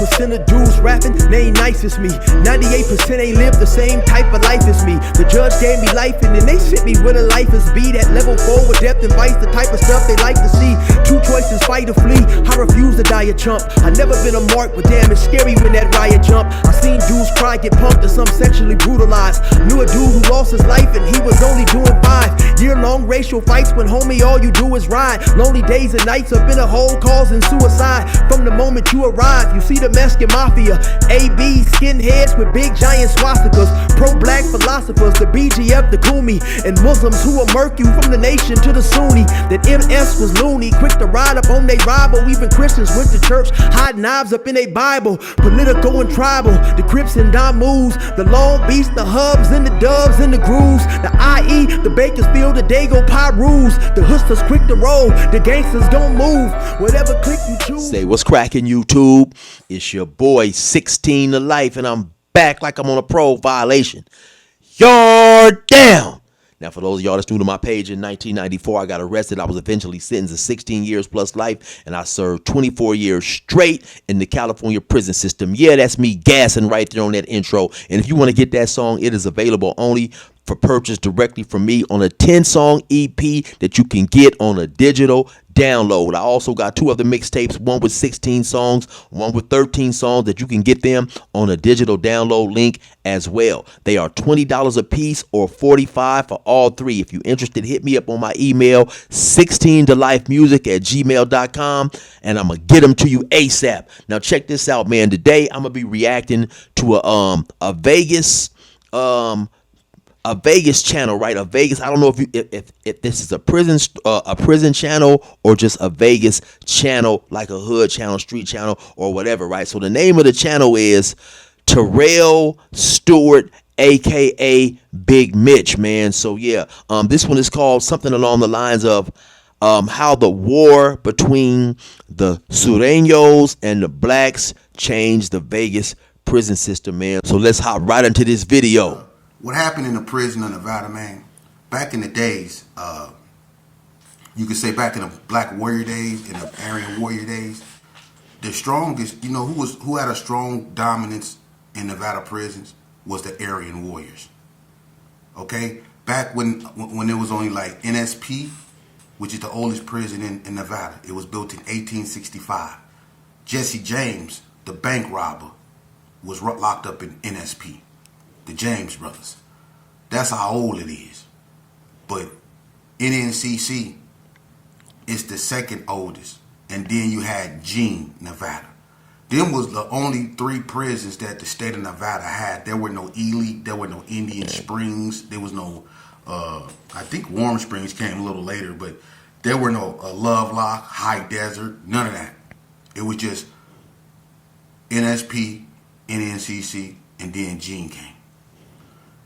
1% of dudes rapping, they ain't nice as me. 98% ain't live the same type of life as me. The judge gave me life and then they sent me where the life is be. That level 4 with depth and vice, the type of stuff they like to see. Two choices, fight or flee. I refuse to die a chump. I never been a mark, but damn, it's scary when that riot jump. I seen dudes cry, get pumped, and some sexually brutalized. Knew a dude who lost his life and he was only doing 5 year-long racial fights when homie all you do is ride. Lonely days and nights up in a hole causing suicide. From the moment you arrive, you see the Mexican mafia, AB skinheads with big giant swastikas, pro-black philosophers, the BGF, the Kumi, and Muslims who will murk you from the nation to the Sunni. That MS was loony, quick to ride up on they rival. Even Christians went to church, hide knives up in they Bible. Political and tribal, the Crips and Damus, the Long Beach, the Hubs and the Dubs and the Grooves, the IE, the Bakersfield, the Dago Pyrus, the Hustlers quick to roll, the gangsters gon' move, whatever click you choose. Say what's cracking, YouTube? It's your boy 16 to life, and I'm back like I'm on a pro violation. You're down. Now, for those of y'all that's new to my page, in 1994, I got arrested. I was eventually sentenced to 16 years plus life, and I served 24 years straight in the California prison system. Yeah, that's me gassing right there on that intro. And if you want to get that song, it is available only for purchase directly from me on a 10-song EP that you can get on a digital download. I also got 2 other mixtapes, one with 16 songs, one with 13 songs that you can get them on a digital download link as well. They are $20 a piece or $45 for all 3. If you're interested, hit me up on my email, 16tolifemusic@gmail.com, and I'm going to get them to you ASAP. Now check this out, man. Today I'm going to be reacting to a Vegas channel, right? A Vegas. I don't know if this is a prison channel or just a Vegas channel, like a hood channel, street channel, or whatever, right? So the name of the channel is Terrell Stewart, aka Big Mitch, man. So yeah, this one is called something along the lines of how the war between the Sureños and the blacks changed the Vegas prison system, man. So let's hop right into this video. What happened in the prison of Nevada, man, back in the days, you could say back in the Black Warrior days, in the Aryan Warrior days, the strongest, you know, who had a strong dominance in Nevada prisons was the Aryan Warriors. Okay? Back when there was only like NSP, which is the oldest prison in Nevada. It was built in 1865. Jesse James, the bank robber, was locked up in NSP. The James brothers. That's how old it is. But NNCC is the second oldest. And then you had Jean, Nevada. Them was the only 3 prisons that the state of Nevada had. There were no Elite. There were no Indian Springs. There was no, I think Warm Springs came a little later. But there were no Lovelock, High Desert, none of that. It was just NSP, NNCC, and then Jean came.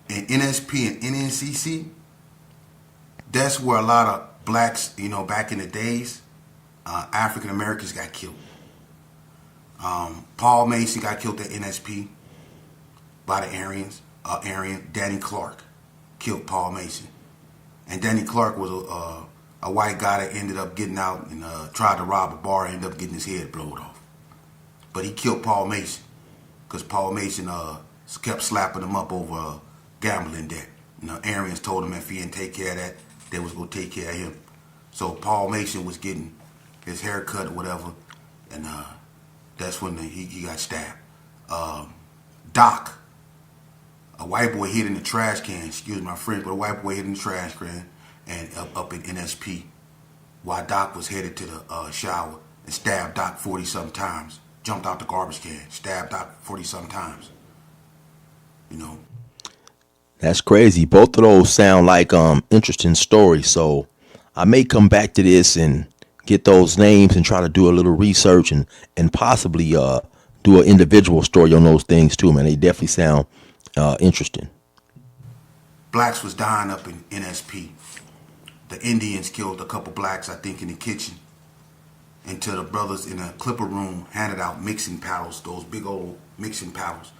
And NSP and NNCC, that's where a lot of blacks, you know, back in the days, African Americans got killed. Paul Mason got killed at NSP by the Aryans. Danny Clark killed Paul Mason. And Danny Clark was a white guy that ended up getting out and tried to rob a bar and ended up getting his head blown off. But he killed Paul Mason because Paul Mason kept slapping him up over gambling debt. You know, Aryans told him if he didn't take care of that, they was going to take care of him. So Paul Mason was getting his hair cut or whatever, and that's when he got stabbed. Doc, a white boy hid in the trash can, excuse my French, but a white boy hid in the trash can and up in NSP while Doc was headed to the shower and stabbed Doc 40-something times. Jumped out the garbage can, stabbed Doc 40-something times. You know. That's crazy. Both of those sound like interesting stories. So I may come back to this and get those names and try to do a little research and possibly do an individual story on those things too, man. They definitely sound interesting. Blacks was dying up in NSP. The Indians killed a couple blacks, I think, in the kitchen. Until the brothers in a clipper room handed out mixing paddles, those big old mixing paddles.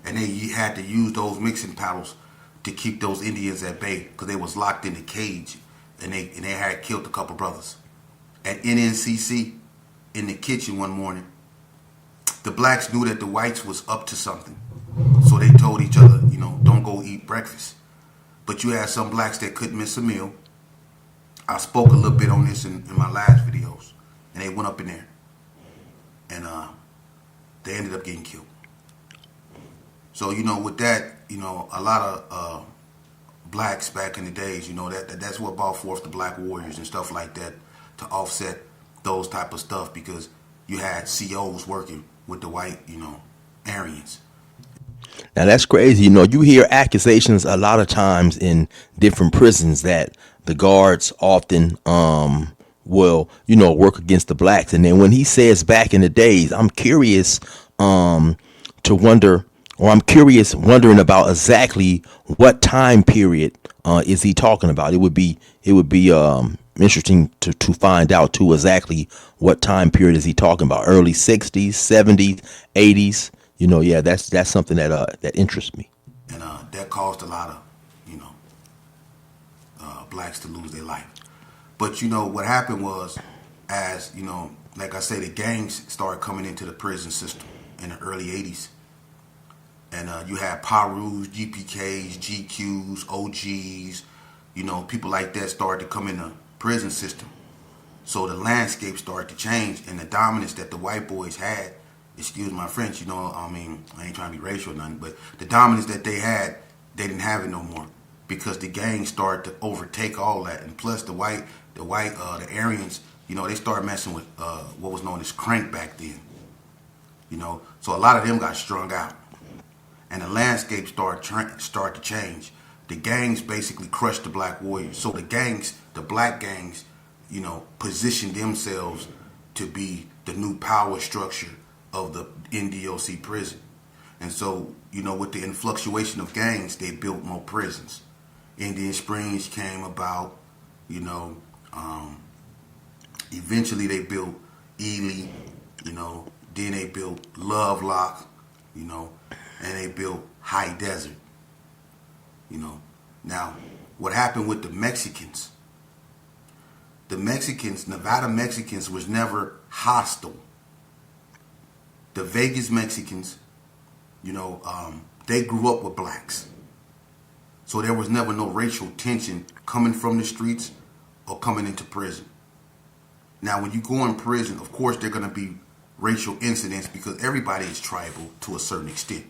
And they had to use those mixing paddles to keep those Indians at bay because they was locked in the cage and they had killed a couple brothers. At NNCC, in the kitchen one morning, the blacks knew that the whites was up to something. So they told each other, don't go eat breakfast. But you had some blacks that couldn't miss a meal. I spoke a little bit on this in my last videos. And they went up in there. And they ended up getting killed. So, with that, a lot of blacks back in the days, that's what brought forth the Black Warriors and stuff like that to offset those type of stuff, because you had COs working with the white, Aryans. Now that's crazy. You hear accusations a lot of times in different prisons that the guards often will, work against the blacks. And then when he says back in the days, I'm curious to wonder, or I'm curious wondering about exactly what time period is he talking about. It would be interesting to find out too exactly what time period is he talking about. Early 60s, 70s, 80s. Yeah, that's something that interests me. And that caused a lot of, blacks to lose their life. But what happened was, as like I say, the gangs started coming into the prison system in the early 80s. And you had Parus, GPKs, GQs, OGs, people like that started to come in the prison system. So the landscape started to change, and the dominance that the white boys had, excuse my French, I ain't trying to be racial or nothing, but the dominance that they had, they didn't have it no more, because the gangs started to overtake all that. And plus the Aryans, they started messing with what was known as crank back then. So a lot of them got strung out, and the landscape started to change. The gangs basically crushed the Black Warriors. So the black gangs, positioned themselves to be the new power structure of the NDOC prison. And so, with the influctuation of gangs, they built more prisons. Indian Springs came about, eventually they built Ely, then they built Lovelock, and they built High Desert. Now, what happened with the Mexicans? Nevada Mexicans was never hostile. The Vegas Mexicans, they grew up with blacks. So there was never no racial tension coming from the streets or coming into prison. Now, when you go in prison, of course, there are going to be racial incidents, because everybody is tribal to a certain extent.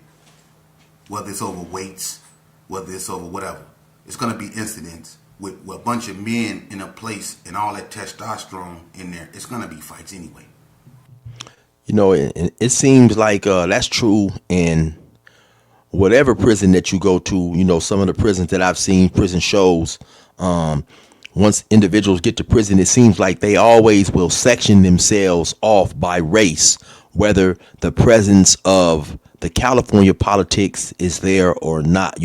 Whether it's over weights, whether it's over whatever. It's going to be incidents with a bunch of men in a place and all that testosterone in there. It's going to be fights anyway. It seems like that's true in whatever prison that you go to. Some of the prisons that I've seen, prison shows, once individuals get to prison, it seems like they always will section themselves off by race, whether the presence of the California politics is there or not.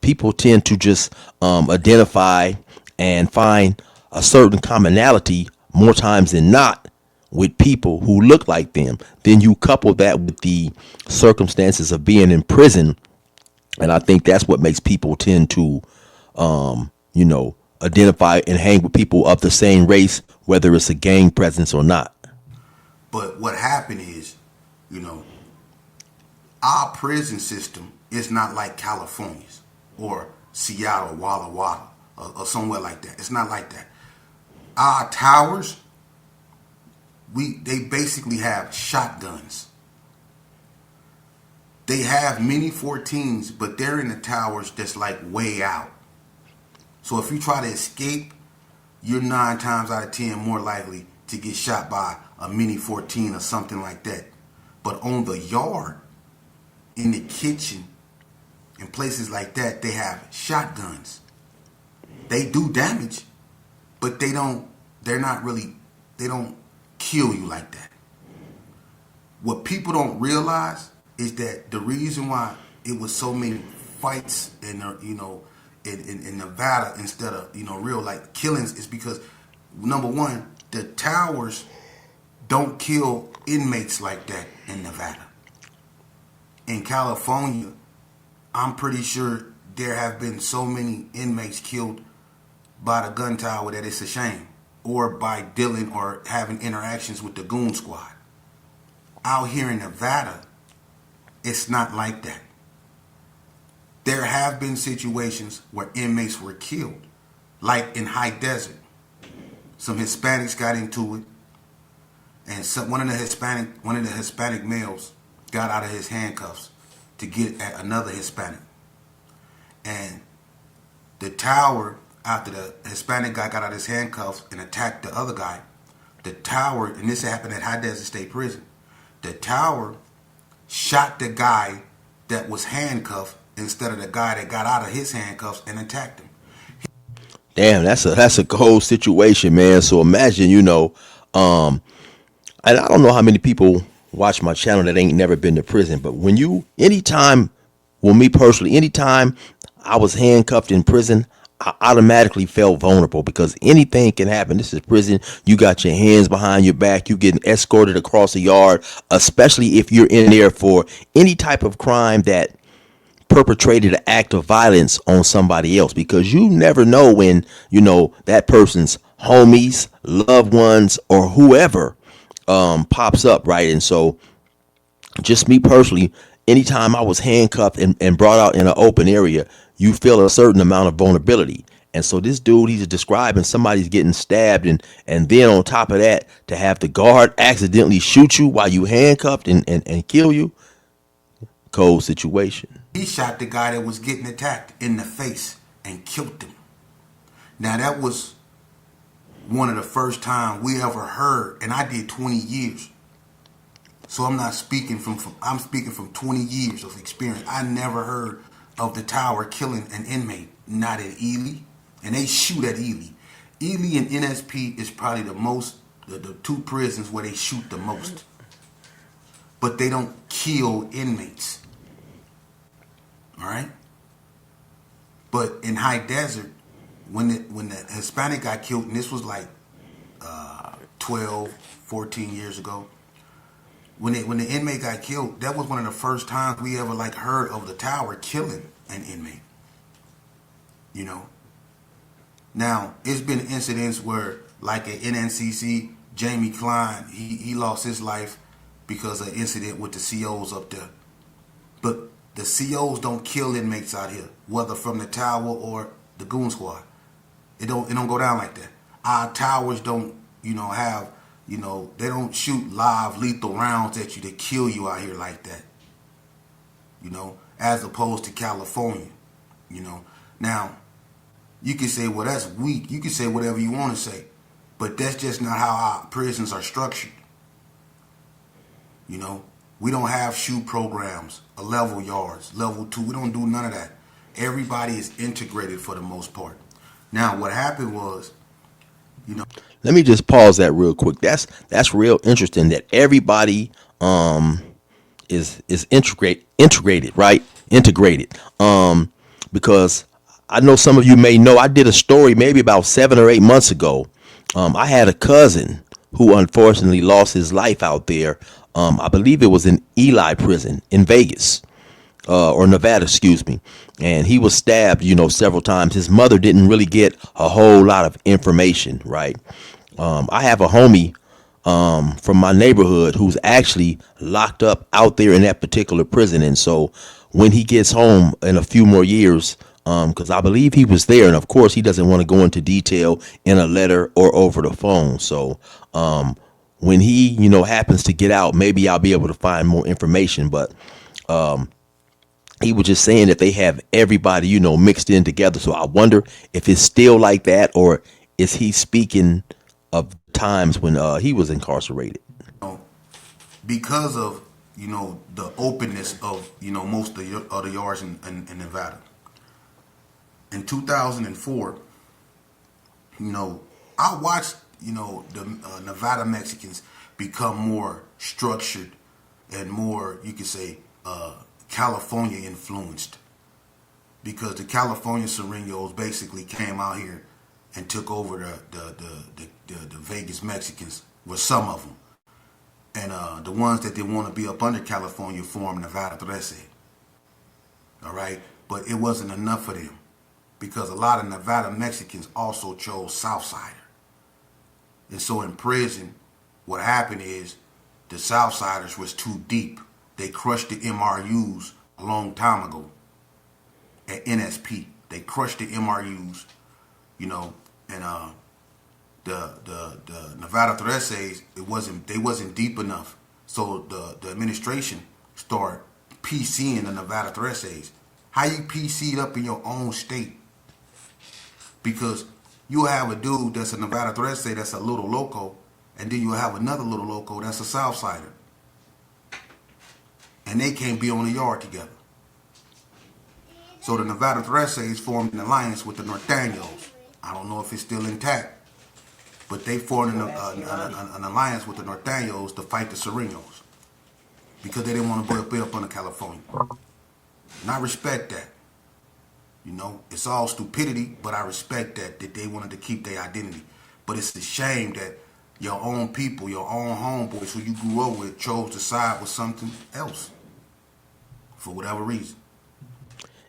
People tend to just identify and find a certain commonality more times than not with people who look like them. Then you couple that with the circumstances of being in prison, and I think that's what makes people tend to identify and hang with people of the same race, whether it's a gang presence or not. But what happened is, our prison system is not like California's or Seattle, Walla Walla, or somewhere like that. It's not like that. Our towers, they basically have shotguns. They have mini 14s, but they're in the towers that's like way out. So if you try to escape, you're 9 times out of 10 more likely to get shot by a mini 14 or something like that. But on the yard, in the kitchen, in places like that, they have shotguns. They do damage, but they don't kill you like that. What people don't realize is that the reason why it was so many fights in Nevada instead of real like killings is because, number one, the towers don't kill inmates like that in Nevada. In California, I'm pretty sure there have been so many inmates killed by the gun tower that it's a shame, or by dealing or having interactions with the goon squad. Out here in Nevada, it's not like that. There have been situations where inmates were killed, like in High Desert. Some Hispanics got into it, and one of the Hispanic males got out of his handcuffs to get at another Hispanic. And the tower, after the Hispanic guy got out of his handcuffs and attacked the other guy, the tower, and this happened at High Desert State Prison, the tower shot the guy that was handcuffed instead of the guy that got out of his handcuffs and attacked him. Damn, that's a cold situation, man. So imagine, and I don't know how many people watch my channel that ain't never been to prison, but me personally, anytime I was handcuffed in prison, I automatically felt vulnerable because anything can happen. This is prison. You got your hands behind your back. You getting escorted across the yard, especially if you're in there for any type of crime that perpetrated an act of violence on somebody else, because you never know when, that person's homies, loved ones, or whoever pops up, right? And so just me personally, anytime I was handcuffed and brought out in an open area, you feel a certain amount of vulnerability. And so this dude, he's describing somebody's getting stabbed, and then on top of that, to have the guard accidentally shoot you while you handcuffed and kill you. Cold situation. He shot the guy that was getting attacked in the face and killed him. Now that was one of the first time we ever heard, and I did 20 years. So I'm not speaking I'm speaking from 20 years of experience. I never heard of the tower killing an inmate, not at Ely. And they shoot at Ely. Ely and NSP is probably the two prisons where they shoot the most. But they don't kill inmates. All right? But in High Desert, when the Hispanic got killed, and this was like 12, 14 years ago, when the inmate got killed, that was one of the first times we ever heard of the tower killing an inmate. Now, it's been incidents where, like at NNCC, Jamie Klein, he lost his life because of an incident with the COs up there. But the COs don't kill inmates out here, whether from the tower or the goon squad. It don't go down like that. Our towers don't, have, they don't shoot live lethal rounds at you to kill you out here like that. As opposed to California. Now, you can say, well, that's weak. You can say whatever you want to say. But that's just not how our prisons are structured. We don't have shoe programs, level yards, level 2. We don't do none of that. Everybody is integrated for the most part. Now, what happened was, Let me just pause that real quick. That's real interesting that everybody is integrated, right? Integrated. Because I know some of you may know, I did a story maybe about 7 or 8 months ago. I had a cousin who unfortunately lost his life out there. I believe it was in Ely prison in Vegas, or Nevada, excuse me. And he was stabbed, several times. His mother didn't really get a whole lot of information, right? I have a homie from my neighborhood who's actually locked up out there in that particular prison. And so when he gets home in a few more years, because I believe he was there, and of course he doesn't want to go into detail in a letter or over the phone. So when he, happens to get out, maybe I'll be able to find more information. But he was just saying that they have everybody, mixed in together. So I wonder if it's still like that, or is he speaking of times when he was incarcerated? Because of, the openness of, most of the yards in Nevada. In 2004, I watched, the Nevada Mexicans become more structured and more, you could say, California influenced, because the California Sureños basically came out here and took over the Vegas Mexicans, with some of them, and the ones that didn't want to be up under California formed Nevada 13. All right, but it wasn't enough for them, because a lot of Nevada Mexicans also chose Southsider. And so in prison, what happened is the Southsiders was too deep. They crushed the MRUs a long time ago at NSP. They crushed the MRUs, you know, and the Nevada Thresays, they wasn't deep enough. So the administration started PCing the Nevada Thresays. How you PC'd up in your own state? Because you have a dude that's a Nevada Thresay that's a little loco, and then you have another little loco that's a Southsider. And they can't be on the yard together. So the Nevada Thresays formed an alliance with the Norteños. I don't know if it's still intact, but they formed an alliance with the Norteños to fight the Sureños because they didn't want to be up under California. And I respect that. You know, it's all stupidity, but I respect that they wanted to keep their identity. But it's a shame that your own people, your own homeboys who you grew up with chose to side with something else for whatever reason.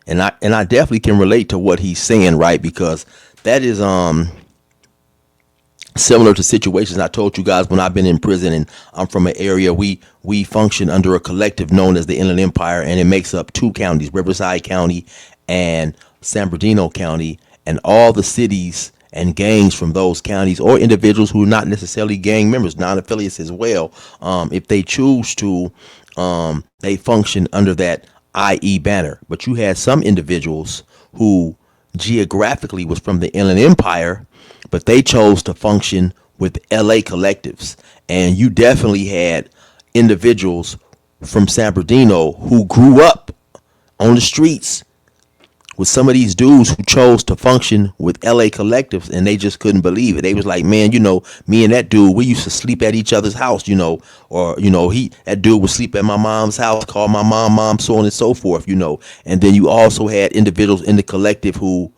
And I definitely can relate to what he's saying, right? Because that is similar to situations I told you guys when I've been in prison, and I'm from an area we function under a collective known as the Inland Empire, and it makes up two counties, Riverside County and San Bernardino County, and all the cities and gangs from those counties, or individuals who are not necessarily gang members, non-affiliates as well, if they choose to, they function under that IE banner. But you had some individuals who geographically was from the Inland Empire, but they chose to function with LA collectives. And you definitely had individuals from San Bernardino who grew up on the streets with some of these dudes who chose to function with LA collectives, and they just couldn't believe it. They was like, man, you know, me and that dude, we used to sleep at each other's house, you know, or, you know, that dude would sleep at my mom's house, call my mom, so on and so forth, you know. And then you also had individuals in the collective who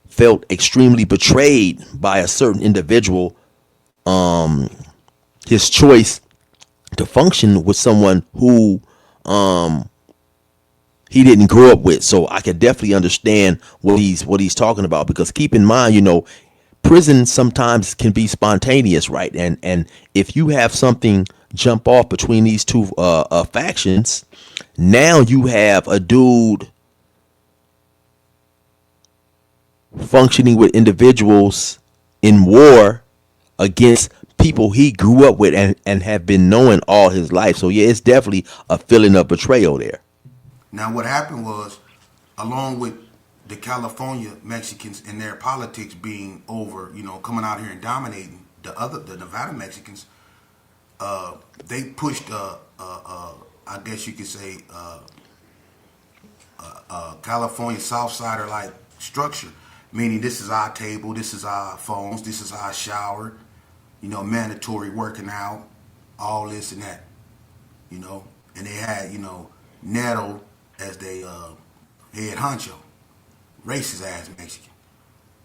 felt extremely betrayed by a certain individual, his choice to function with someone who, he didn't grow up with. So I could definitely understand what he's talking about, because keep in mind, you know, prison sometimes can be spontaneous, right? And if you have something jump off between these two factions, now you have a dude functioning with individuals in war against people he grew up with and have been knowing all his life. So yeah, it's definitely a feeling of betrayal there. Now, what happened was, along with the California Mexicans and their politics being over, you know, coming out here and dominating the Nevada Mexicans, they pushed, I guess you could say, California Southsider like structure, meaning this is our table, this is our phones, this is our shower, you know, mandatory working out, all this and that, you know, and they had, you know, Neto as they head honcho, racist ass Mexican,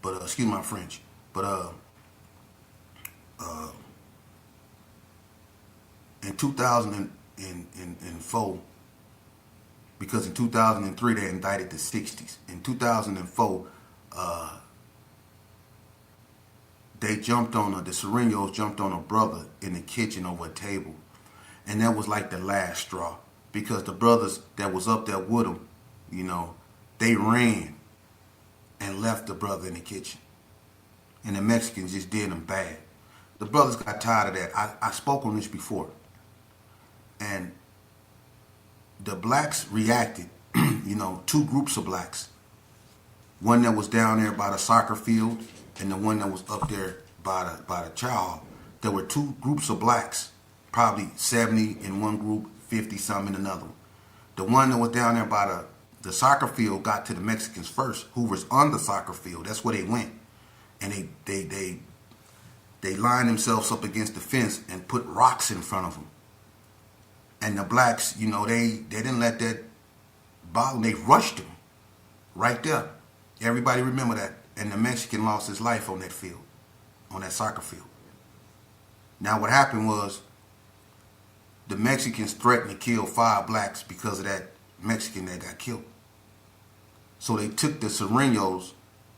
but excuse my French, but in 2004, because in 2003 they indicted the 60s. In 2004, they jumped on the Sureños jumped on a brother in the kitchen over a table, and that was like the last straw. Because the brothers that was up there with him, you know, they ran and left the brother in the kitchen. And the Mexicans just did him bad. The brothers got tired of that. I spoke on this before. And the blacks reacted, you know, two groups of blacks. One that was down there by the soccer field and the one that was up there by the chow hall. There were two groups of blacks, probably 70 in one group, 50 something in another one. The one that was down there by the soccer field got to the Mexicans first, who was on the soccer field. That's where they went. And they lined themselves up against the fence and put rocks in front of them. And the blacks, you know, they didn't let that bother. They rushed him right there. Everybody remember that. And the Mexican lost his life on that field, on that soccer field. Now what happened was, the Mexicans threatened to kill 5 blacks because of that Mexican that got killed. So they took the Sureños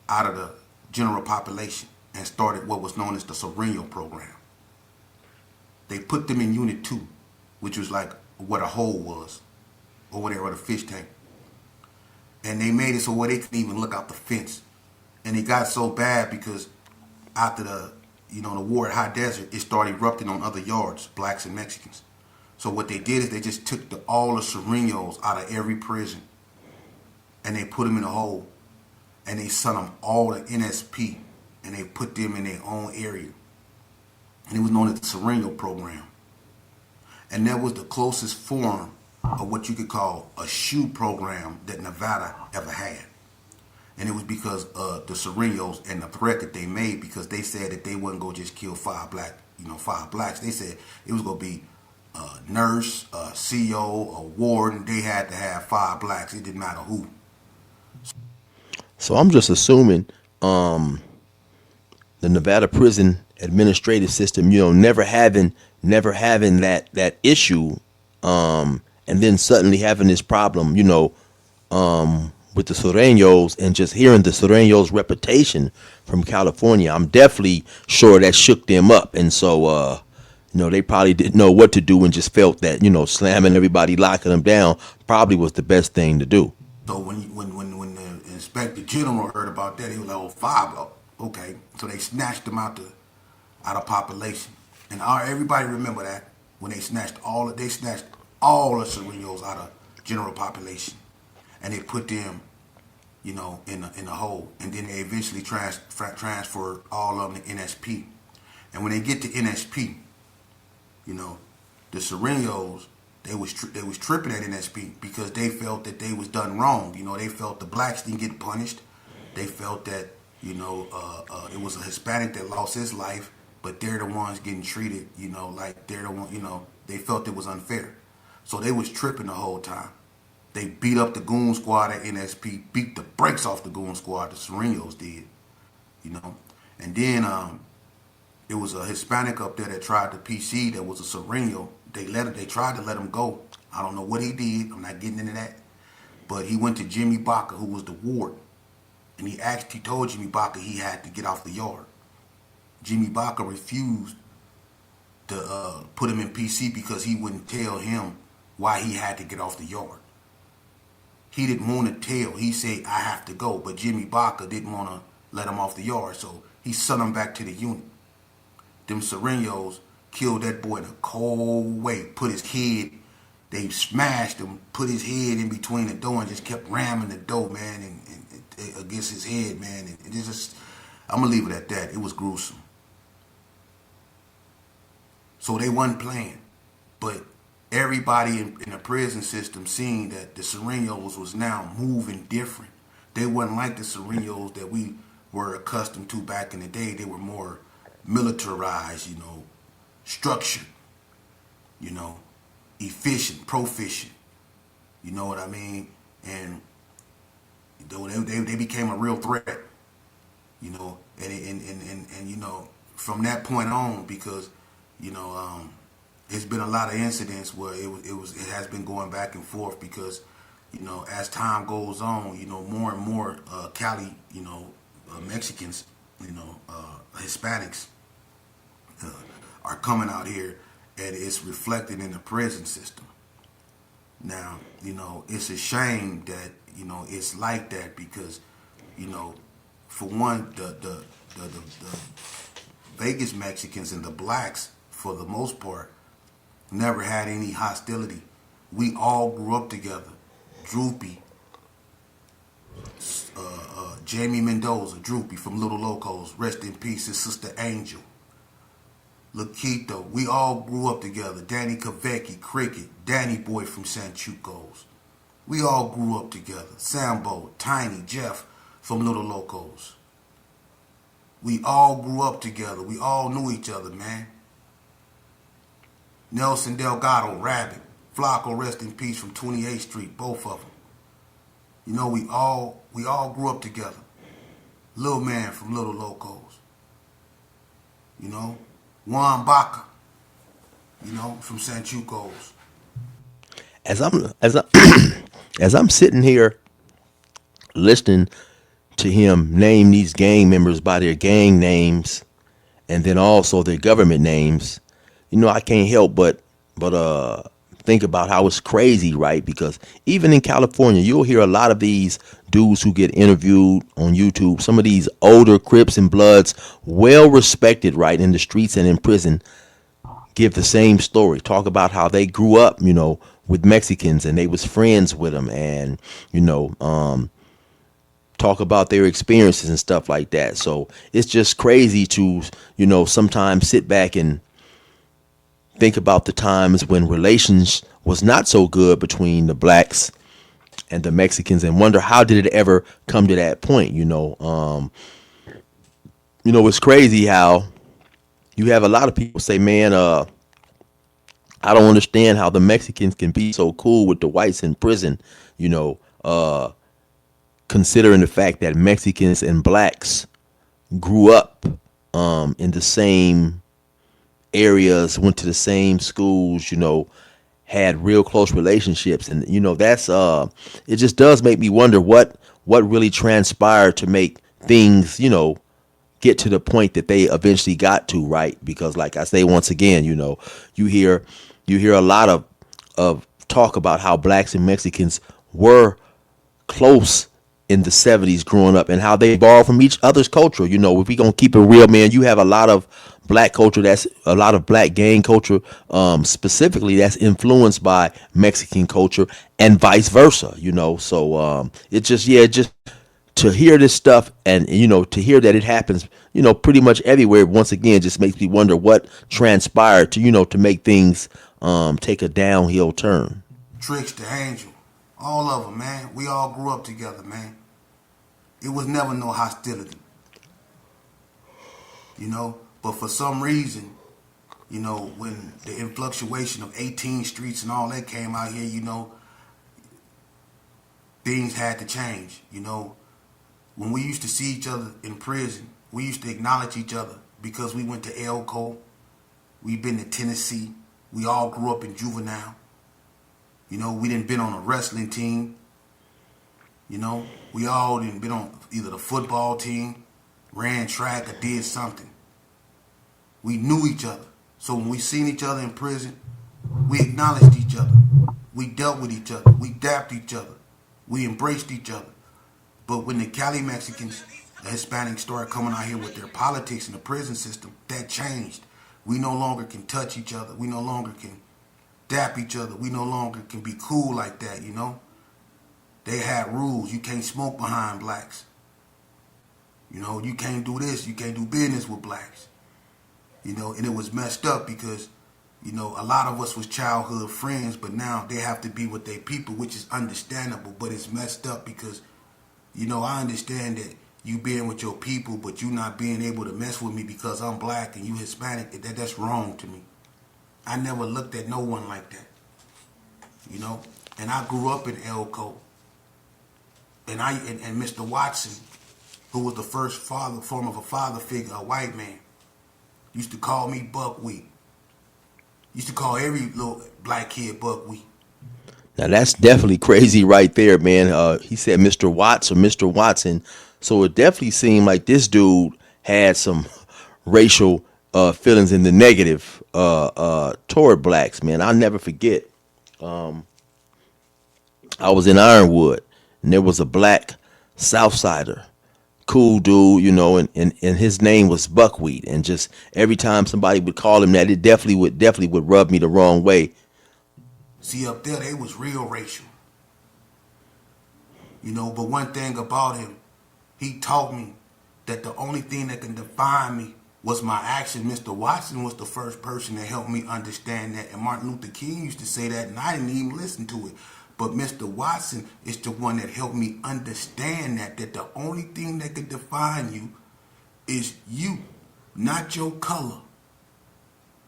out of the general population and started what was known as the Sureño program. They put them in Unit 2, which was like what a hole was, over there, or the fish tank. And they made it so where they couldn't even look out the fence. And it got so bad because after the war at High Desert, it started erupting on other yards, blacks and Mexicans. So what they did is they just took all the Sureños out of every prison, and they put them in a hole, and they sent them all to NSP, and they put them in their own area. And it was known as the Sureño program. And that was the closest form of what you could call a shoe program that Nevada ever had. And it was because of the Sureños and the threat that they made, because they said that they wasn't going to just kill five blacks. They said it was going to be a nurse, a CO, a warden. They had to have 5 blacks. It didn't matter who. So I'm just assuming the Nevada prison administrative system, never having that issue, and then suddenly having this problem, with the Sureños, and just hearing the Sureños' reputation from California, I'm definitely sure that shook them up. And so, they probably didn't know what to do and just felt that, slamming everybody, locking them down probably was the best thing to do. So when the inspector general heard about that, he was like, "Oh, 5, okay." So they snatched them out of population, and everybody remember that when they snatched all the Sureños out of general population, and they put them, in a hole, and then they eventually transferred all of them to NSP, and when they get to NSP, the Sureños, they was tripping at NSP because they felt that they was done wrong. They felt the blacks didn't get punished. They felt that it was a Hispanic that lost his life, but they're the ones getting treated, like they're the one. They felt it was unfair, so they was tripping the whole time. They beat up the goon squad at NSP, beat the brakes off the goon squad. The Sureños did, and then it was a Hispanic up there that tried to PC. That was a Sureño. They tried to let him go. I don't know what he did. I'm not getting into that. But he went to Jimmy Baca, who was the ward, and he told Jimmy Baca he had to get off the yard. Jimmy Baca refused to put him in PC because he wouldn't tell him why he had to get off the yard. He didn't want to tell. He said, "I have to go," but Jimmy Baca didn't want to let him off the yard, so he sent him back to the unit. Them Sureños killed that boy in a cold way. They smashed him, put his head in between the door, and just kept ramming the door, man, and against his head, man. And it just, I'm gonna leave it at that. It was gruesome. So they wasn't playing, but everybody in the prison system seen that the Sureños was now moving different. They wasn't like the Sureños that we were accustomed to back in the day. They were more militarized, structured, efficient, proficient. You know what I mean? And they became a real threat, and from that point on, because there's been a lot of incidents where it has been going back and forth because as time goes on, more and more Cali, Mexicans, Hispanics are coming out here, and it's reflected in the prison system. Now, it's a shame that it's like that because for one, the Vegas Mexicans and the blacks, for the most part, never had any hostility. We all grew up together. Droopy, Jamie Mendoza, Droopy from Little Locos, rest in peace, his sister Angel. Laquito, we all grew up together. Danny Kavecki, Cricket, Danny Boy from Sanchucos. We all grew up together. Sambo, Tiny, Jeff from Little Locos. We all grew up together. We all knew each other, man. Nelson Delgado, Rabbit, Flacco, rest in peace, from 28th Street, both of them. We all grew up together. Lil Man from Little Locos. Juan Baca, from Sanchucos. As I'm sitting here listening to him name these gang members by their gang names and then also their government names, I can't help but think about how it's crazy, right? Because even in California, you'll hear a lot of these dudes who get interviewed on YouTube. Some of these older Crips and Bloods, well respected, right, in the streets and in prison, give the same story. Talk about how they grew up, with Mexicans and they was friends with them, and talk about their experiences and stuff like that. So it's just crazy to, sometimes sit back and think about the times when relations was not so good between the blacks and the Mexicans, and wonder how did it ever come to that point. It's crazy how you have a lot of people say, man, I don't understand how the Mexicans can be so cool with the whites in prison, you know, considering the fact that Mexicans and blacks grew up in the same areas, went to the same schools, had real close relationships. And, that's it just does make me wonder what really transpired to make things, get to the point that they eventually got to, right? Because like I say once again, you hear a lot of talk about how blacks and Mexicans were close in the 70s growing up, and how they borrow from each other's culture. If we gonna keep it real, man, you have a lot of black culture, that's a lot of black gang culture, specifically, that's influenced by Mexican culture, and vice versa. So it just to hear this stuff, and to hear that it happens, pretty much everywhere, once again, just makes me wonder what transpired to make things take a downhill turn. Trickster, Angel, all of them, man. We all grew up together, man. It was never no hostility, But for some reason, when the influctuation of 18 streets and all that came out here, things had to change, When we used to see each other in prison, we used to acknowledge each other because we went to Elko, we've been to Tennessee, we all grew up in juvenile. We didn't been on a wrestling team. We all didn't been on either the football team, ran track, or did something. We knew each other. So when we seen each other in prison, we acknowledged each other. We dealt with each other. We dapped each other. We embraced each other. But when the Cali Mexicans, the Hispanics, started coming out here with their politics in the prison system, that changed. We no longer can touch each other. We no longer can dap each other. We no longer can be cool like that, They had rules. You can't smoke behind blacks. You can't do this. You can't do business with blacks. And it was messed up because, a lot of us was childhood friends, but now they have to be with their people, which is understandable, but it's messed up because, I understand that you being with your people, but you not being able to mess with me because I'm black and you Hispanic. That's wrong to me. I never looked at no one like that, And I grew up in Elko. And Mr. Watson, who was the first form of a father figure, a white man, used to call me buckwheat. Used to call every little black kid buckwheat. Now that's definitely crazy right there, man. He said Mr. Watts or Mr. Watson, so it definitely seemed like this dude had some racial feelings in the negative toward blacks, man. I'll never forget. I was in Ironwood, and there was a black Southsider, cool dude, and his name was Buckwheat, and just every time somebody would call him that, it definitely would rub me the wrong way. See, up there, they was real racial. But one thing about him, he taught me that the only thing that can define me was my action. Mr. Watson was the first person that helped me understand that. And Martin Luther King used to say that, and I didn't even listen to it. But Mr. Watson is the one that helped me understand that the only thing that can define you is you, not your color,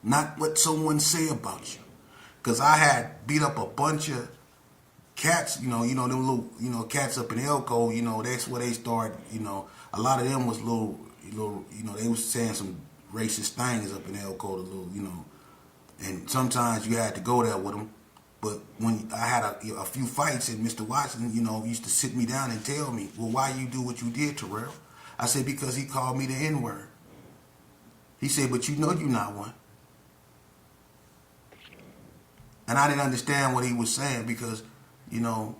not what someone say about you. Because I had beat up a bunch of cats, them little, cats up in Elko, that's where they started, a lot of them was little, they was saying some racist things up in Elko, and sometimes you had to go there with them. But when I had a few fights, and Mr. Watson, used to sit me down and tell me, well, why you do what you did, Terrell? I said, because he called me the N-word. He said, but you're not one. and I didn't understand what he was saying because, you know,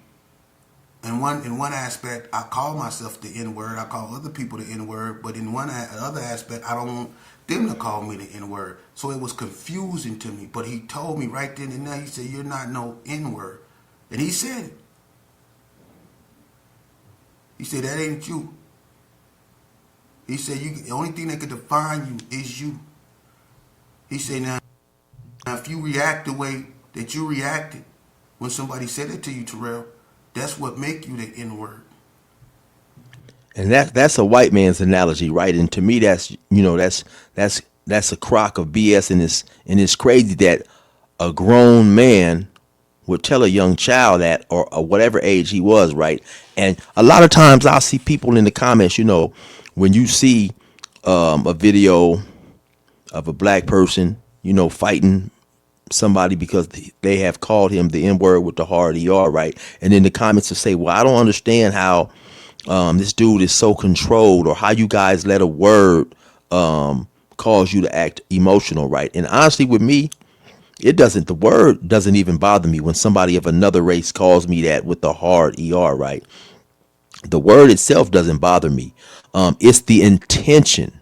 in one aspect, I call myself the N word. I call other people the N word, but in other aspect, I don't want them to call me the N word. So it was confusing to me. But he told me right then and there. He said, "You're not no N word," and he said it. He said, "That ain't you." He said, "The only thing that could define you is you." He said, "Now, if you react the way that you reacted when somebody said it to you, Terrell, that's what make you the N word." And that's a white man's analogy, right? And to me, that's that's a crock of BS, and it's crazy that a grown man would tell a young child that, or whatever age he was, right? And a lot of times I'll see people in the comments, when you see a video of a black person, fighting somebody because they have called him the N word with the hard ER, right? And then the comments will say, well, I don't understand how this dude is so controlled, or how you guys let a word cause you to act emotional, right? And honestly, with me, the word doesn't even bother me when somebody of another race calls me that with the hard ER, right? The word itself doesn't bother me. It's the intention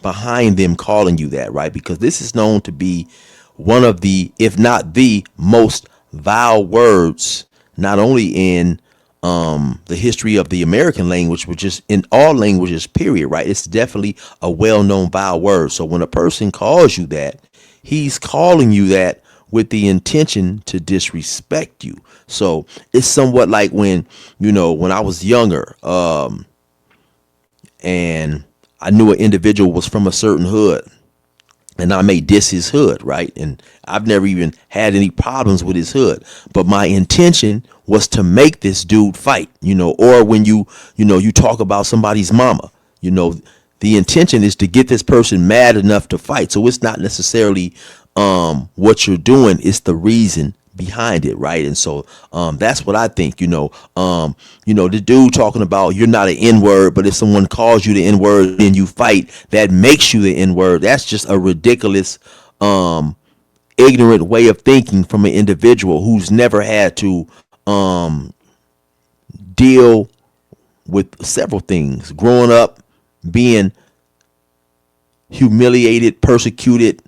behind them calling you that, right? Because this is known to be one of the, if not the most vile words, not only in the history of the American language, but just in all languages, period, right? It's definitely a well-known vile word. So when a person calls you that, he's calling you that with the intention to disrespect you. So it's somewhat like when I was younger, and I knew an individual was from a certain hood, and I may diss his hood, right? And I've never even had any problems with his hood, but my intention was to make this dude fight, or when you talk about somebody's mama, the intention is to get this person mad enough to fight. So it's not necessarily what you're doing, it's the reason behind it, right? And so that's what I think. The dude talking about you're not an N-word, but if someone calls you the N-word and you fight, that makes you the N-word. That's just a ridiculous ignorant way of thinking from an individual who's never had to deal with several things growing up, being humiliated, persecuted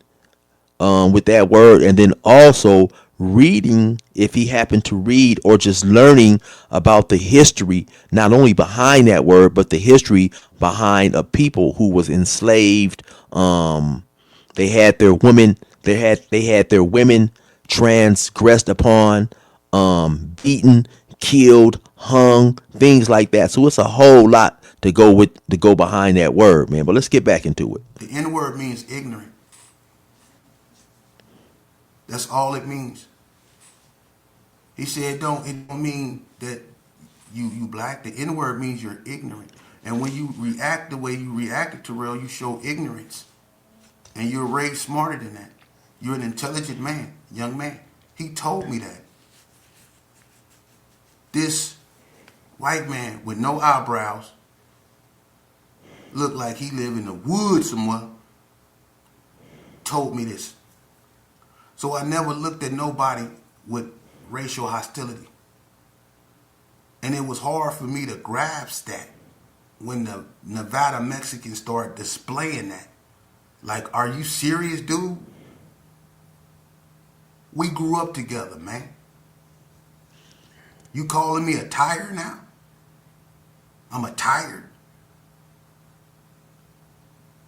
with that word, and then also reading, if he happened to read, or just learning about the history, not only behind that word, but the history behind a people who was enslaved. They had their women, they had their women transgressed upon, beaten, killed, hung, things like that. So it's a whole lot to go behind that word, man. But let's get back into it. The N word means ignorant. That's all it means. He said it don't mean that you black. The N word means you're ignorant. And when you react the way you reacted, Terrell, you show ignorance. And you're raised smarter than that. You're an intelligent man, young man. He told me that. This white man with no eyebrows, looked like he lived in the woods somewhere, told me this. So I never looked at nobody with racial hostility. And it was hard for me to grasp that when the Nevada Mexicans started displaying that. Like, are you serious, dude? We grew up together, man. You calling me a tire now? I'm a tired.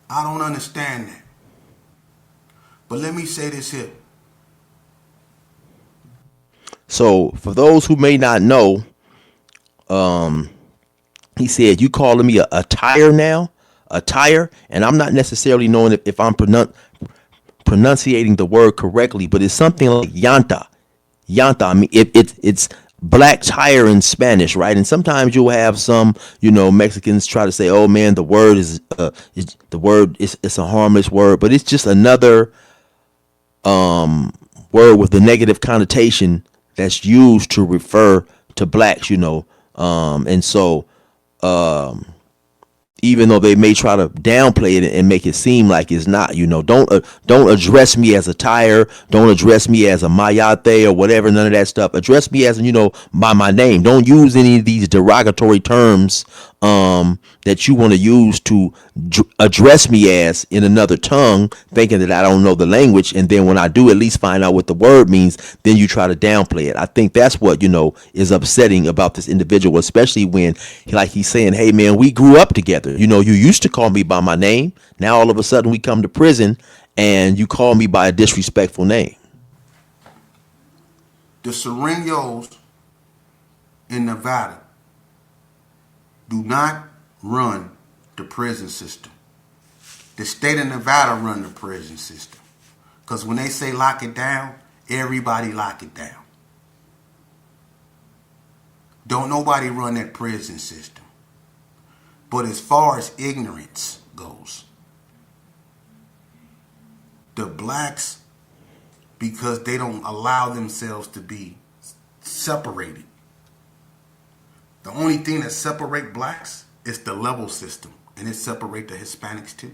I don't understand that. But let me say this here. So for those who may not know, he said, you calling me a tire now? A tire? And I'm not necessarily knowing if I'm pronunciating the word correctly, but it's something like llanta. Llanta. I mean, it's black tire in Spanish, right? And sometimes you'll have some, Mexicans try to say, oh man, the word is it's a harmless word, but it's just another word with the negative connotation that's used to refer to blacks, and so even though they may try to downplay it and make it seem like it's not. Don't address me as a tire. Don't address me as a mayate or whatever. None of that stuff. Address me as by my name. Don't use any of these derogatory terms that you want to use to address me as in another tongue, thinking that I don't know the language. And then when I do at least find out what the word means, then you try to downplay it. I think that's what is upsetting about this individual, especially when like he's saying, hey man, we grew up together. You used to call me by my name. Now all of a sudden we come to prison and you call me by a disrespectful name. The Sureños in Nevada do not run the prison system. The state of Nevada run the prison system. Because when they say lock it down, everybody lock it down. Don't nobody run that prison system. But as far as ignorance goes, the blacks, because they don't allow themselves to be separated. The only thing that separate blacks is the level system, and it separate the Hispanics too.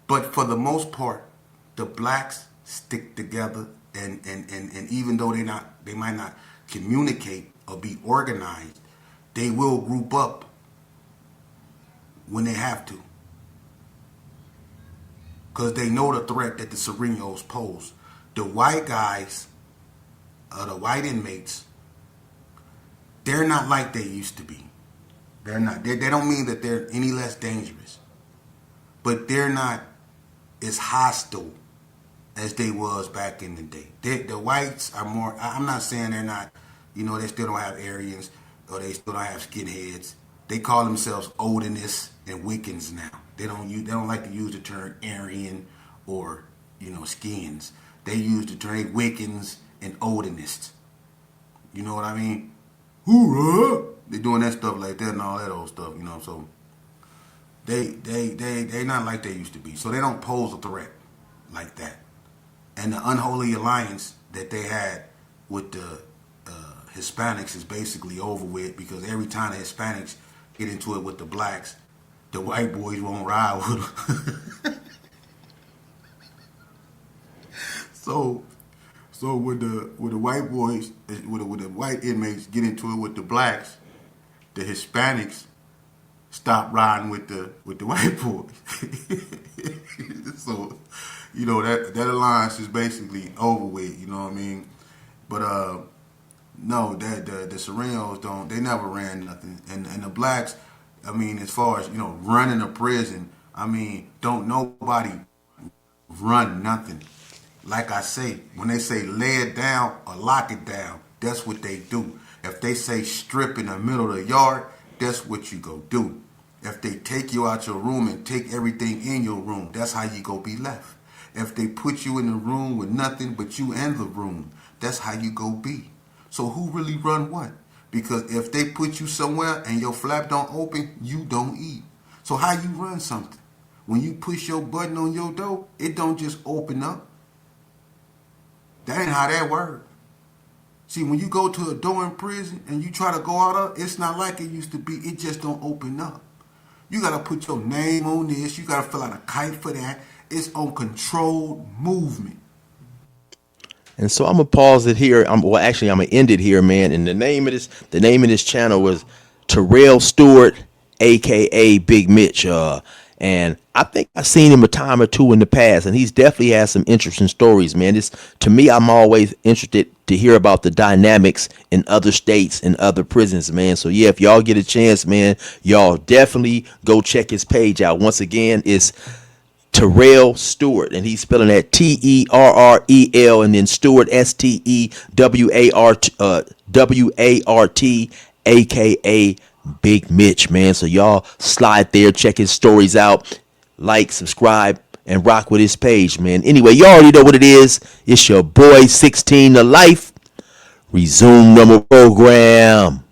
But for the most part, the blacks stick together, and even though they might not communicate or be organized, they will group up when they have to, because they know the threat that the Sureños pose. The white guys, the white inmates, they're not like they used to be. They're not. They don't mean that they're any less dangerous, but they're not as hostile as they was back in the day. The whites are more. I'm not saying they're not. They still don't have Aryans or they still don't have skinheads. They call themselves Odinists and Wiccans now. They don't like to use the term Aryan or skins. They use the term Wiccans and Odinists. You know what I mean? Hoorah! They doing that stuff like that and all that old stuff, So they not like they used to be. So they don't pose a threat like that. And the unholy alliance that they had with the Hispanics is basically over with, because every time the Hispanics get into it with the blacks, the white boys won't ride with them. So when the white boys, when the white inmates get into it with the blacks, the Hispanics stop riding with the white boys. So that alliance is basically over with. You know what I mean? But no, the Sureños they never ran nothing, and the blacks, I mean, as far as running a prison, I mean, don't nobody run nothing. Like I say, when they say lay it down or lock it down, that's what they do. If they say strip in the middle of the yard, that's what you go do. If they take you out your room and take everything in your room, that's how you go be left. If they put you in the room with nothing but you and the room, that's how you go be. So who really run what? Because if they put you somewhere and your flap don't open, you don't eat. So how you run something? When you push your button on your door, it don't just open up. That ain't how that works. See, when you go to a door in prison and you try to go out of, it's not like it used to be. It just don't open up. You got to put your name on this. You got to fill out a kite for that. It's on controlled movement. And so I'm gonna pause it here. I'm gonna end it here, man. And the name of this channel was Terrell Stewart, aka Big Mitch. And I think I've seen him a time or two in the past, and he's definitely has some interesting stories, man. To me, I'm always interested to hear about the dynamics in other states and other prisons, man. So yeah, if y'all get a chance, man, y'all definitely go check his page out. Once again, it's Terrell Stewart, and he's spelling that Terrel, and then Stewart STEWART, aka Big Mitch, man. So y'all slide there, check his stories out, like, subscribe, and rock with his page, man. Anyway, you already know what it is. It's your boy 16 to life. Resume number program.